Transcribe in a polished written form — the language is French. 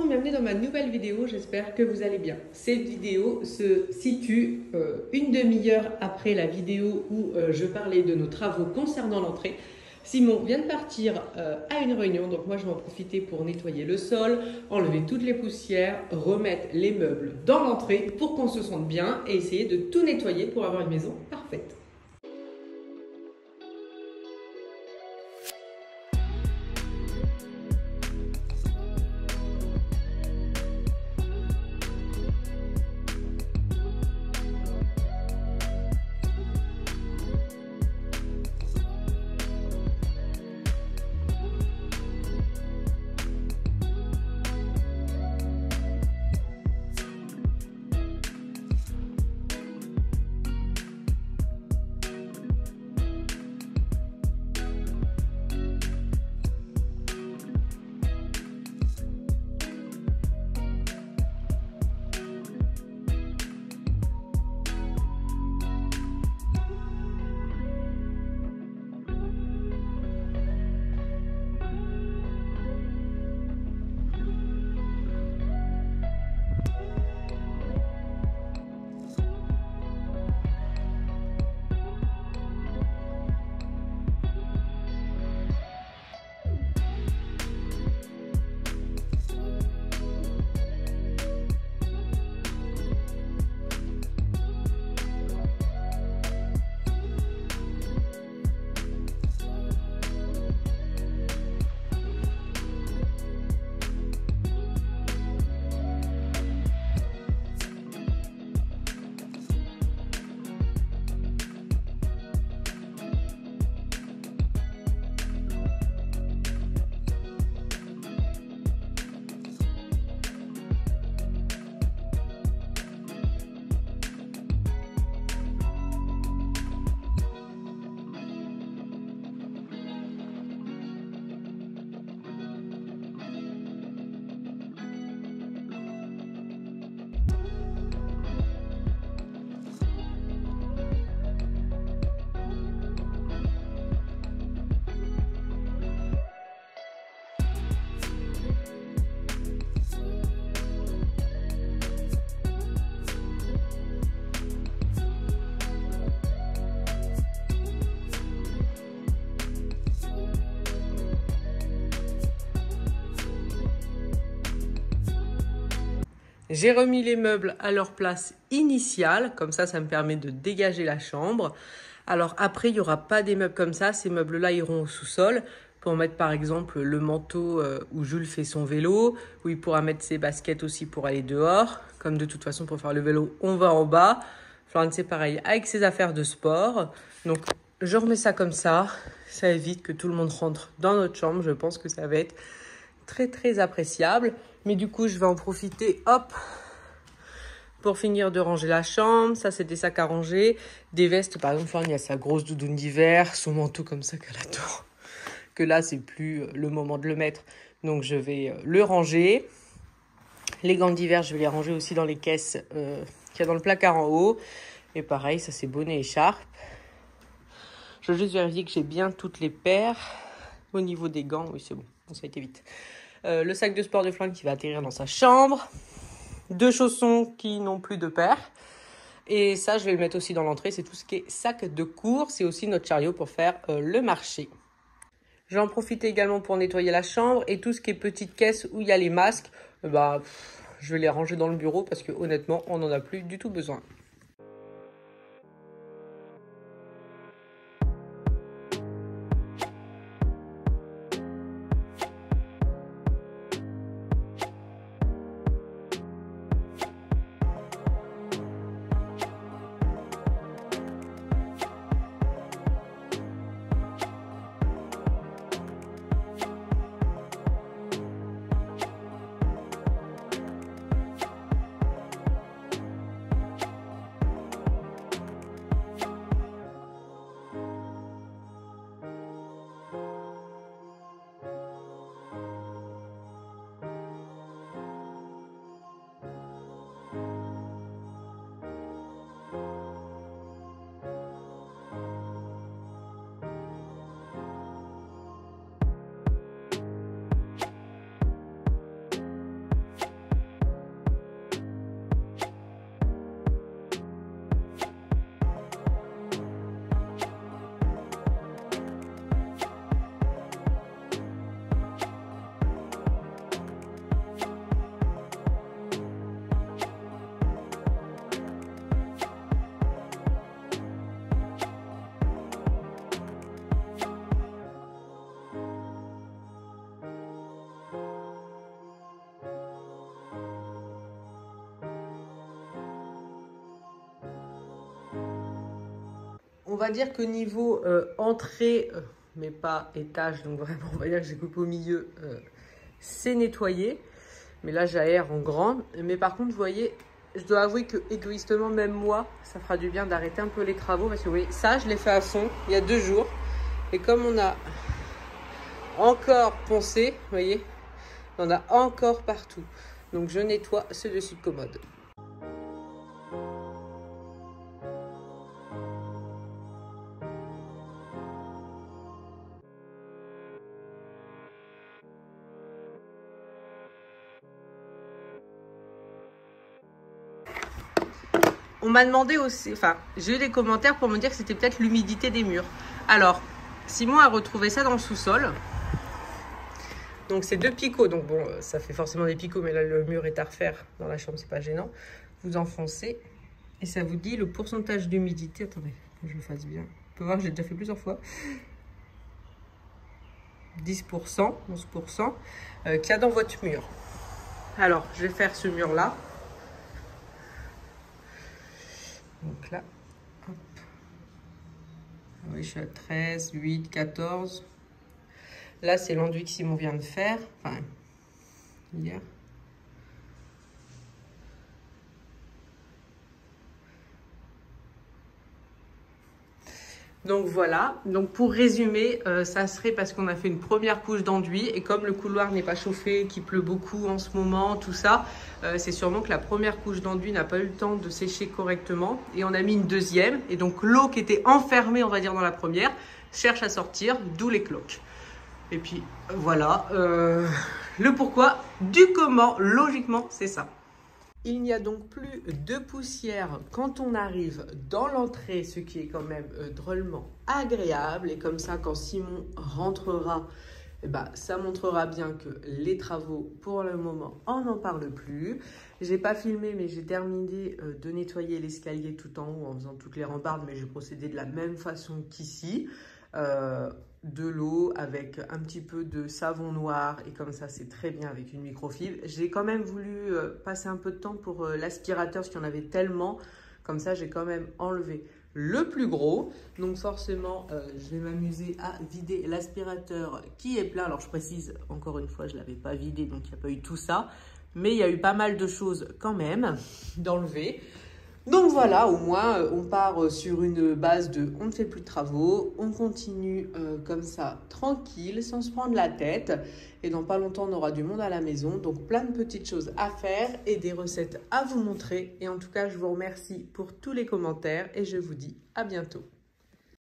bonjour, bienvenue dans ma nouvelle vidéo, j'espère que vous allez bien. Cette vidéo se situe une demi-heure après la vidéo où je parlais de nos travaux concernant l'entrée. Simon vient de partir à une réunion, donc moi je vais en profiter pour nettoyer le sol, enlever toutes les poussières, remettre les meubles dans l'entrée pour qu'on se sente bien et essayer de tout nettoyer pour avoir une maison parfaite. J'ai remis les meubles à leur place initiale, comme ça me permet de dégager la chambre. Alors après, il n'y aura pas des meubles comme ça, ces meubles-là iront au sous-sol pour mettre par exemple le manteau où Jules fait son vélo, où il pourra mettre ses baskets aussi pour aller dehors. Comme de toute façon, pour faire le vélo, on va en bas. Florence, c'est pareil, avec ses affaires de sport. Donc, je remets ça comme ça évite que tout le monde rentre dans notre chambre. Je pense que ça va être très très appréciable. Mais du coup, je vais en profiter, hop, pour finir de ranger la chambre. Ça, c'est des sacs à ranger. Des vestes, par exemple, il y a sa grosse doudoune d'hiver, son manteau comme ça qu'elle adore. Que là, c'est plus le moment de le mettre. Donc, je vais le ranger. Les gants d'hiver, je vais les ranger aussi dans les caisses qu'il y a dans le placard en haut. Et pareil, ça, c'est bonnet et écharpe. Je veux juste vérifier que j'ai bien toutes les paires. Au niveau des gants, oui, c'est bon. Ça a été vite. Le sac de sport de Flank qui va atterrir dans sa chambre. 2 chaussons qui n'ont plus de paires. Et ça, je vais le mettre aussi dans l'entrée. C'est tout ce qui est sac de course. C'est aussi notre chariot pour faire le marché. Je vais en profiter également pour nettoyer la chambre. Et tout ce qui est petite caisse où il y a les masques, je vais les ranger dans le bureau parce que honnêtement, on n'en a plus du tout besoin. on va dire que niveau entrée, mais pas étage, donc vraiment on va dire que j'ai coupé au milieu, c'est nettoyé. Mais là j'aère en grand. Mais par contre vous voyez, je dois avouer que égoïstement même moi, ça fera du bien d'arrêter un peu les travaux. Parce que vous voyez, ça je l'ai fait à fond il y a 2 jours. Et comme on a encore poncé, vous voyez, on a encore partout. Donc je nettoie ce dessus de commode. On m'a demandé aussi, enfin, j'ai eu des commentaires pour me dire que c'était peut-être l'humidité des murs. Alors, Simon a retrouvé ça dans le sous-sol. Donc, c'est 2 picots. Donc, bon, ça fait forcément des picots, mais là, le mur est à refaire dans la chambre, c'est pas gênant. Vous enfoncez et ça vous dit le pourcentage d'humidité. Attendez, que je le fasse bien. On peut voir que j'ai déjà fait plusieurs fois. 10%, 11% qu'il y a dans votre mur. Alors, je vais faire ce mur-là. Donc là, hop. Oui, je suis à 13, 8, 14. Là, c'est l'enduit que Simon vient de faire. Enfin, hier. Donc voilà, donc pour résumer, ça serait parce qu'on a fait une première couche d'enduit et comme le couloir n'est pas chauffé, qu'il pleut beaucoup en ce moment, tout ça, c'est sûrement que la première couche d'enduit n'a pas eu le temps de sécher correctement et on a mis une deuxième et donc l'eau qui était enfermée, on va dire, dans la première, cherche à sortir, d'où les cloques. Et puis voilà, le pourquoi du comment, logiquement, c'est ça. Il n'y a donc plus de poussière quand on arrive dans l'entrée, ce qui est quand même drôlement agréable. Et comme ça, quand Simon rentrera, eh ben, ça montrera bien que les travaux, pour le moment, on n'en parle plus. J'ai pas filmé, mais j'ai terminé de nettoyer l'escalier tout en haut en faisant toutes les rambardes, mais j'ai procédé de la même façon qu'ici. De l'eau avec un petit peu de savon noir et comme ça c'est très bien avec une microfibre. J'ai quand même voulu passer un peu de temps pour l'aspirateur parce qu'il y en avait tellement, comme ça j'ai quand même enlevé le plus gros. Donc forcément je vais m'amuser à vider l'aspirateur qui est plein. Alors je précise encore une fois, je ne l'avais pas vidé donc il n'y a pas eu tout ça, mais il y a eu pas mal de choses quand même d'enlever. Donc voilà, au moins on part sur une base de on ne fait plus de travaux, on continue comme ça tranquille, sans se prendre la tête. Et dans pas longtemps on aura du monde à la maison, donc plein de petites choses à faire et des recettes à vous montrer. Et en tout cas je vous remercie pour tous les commentaires et je vous dis à bientôt.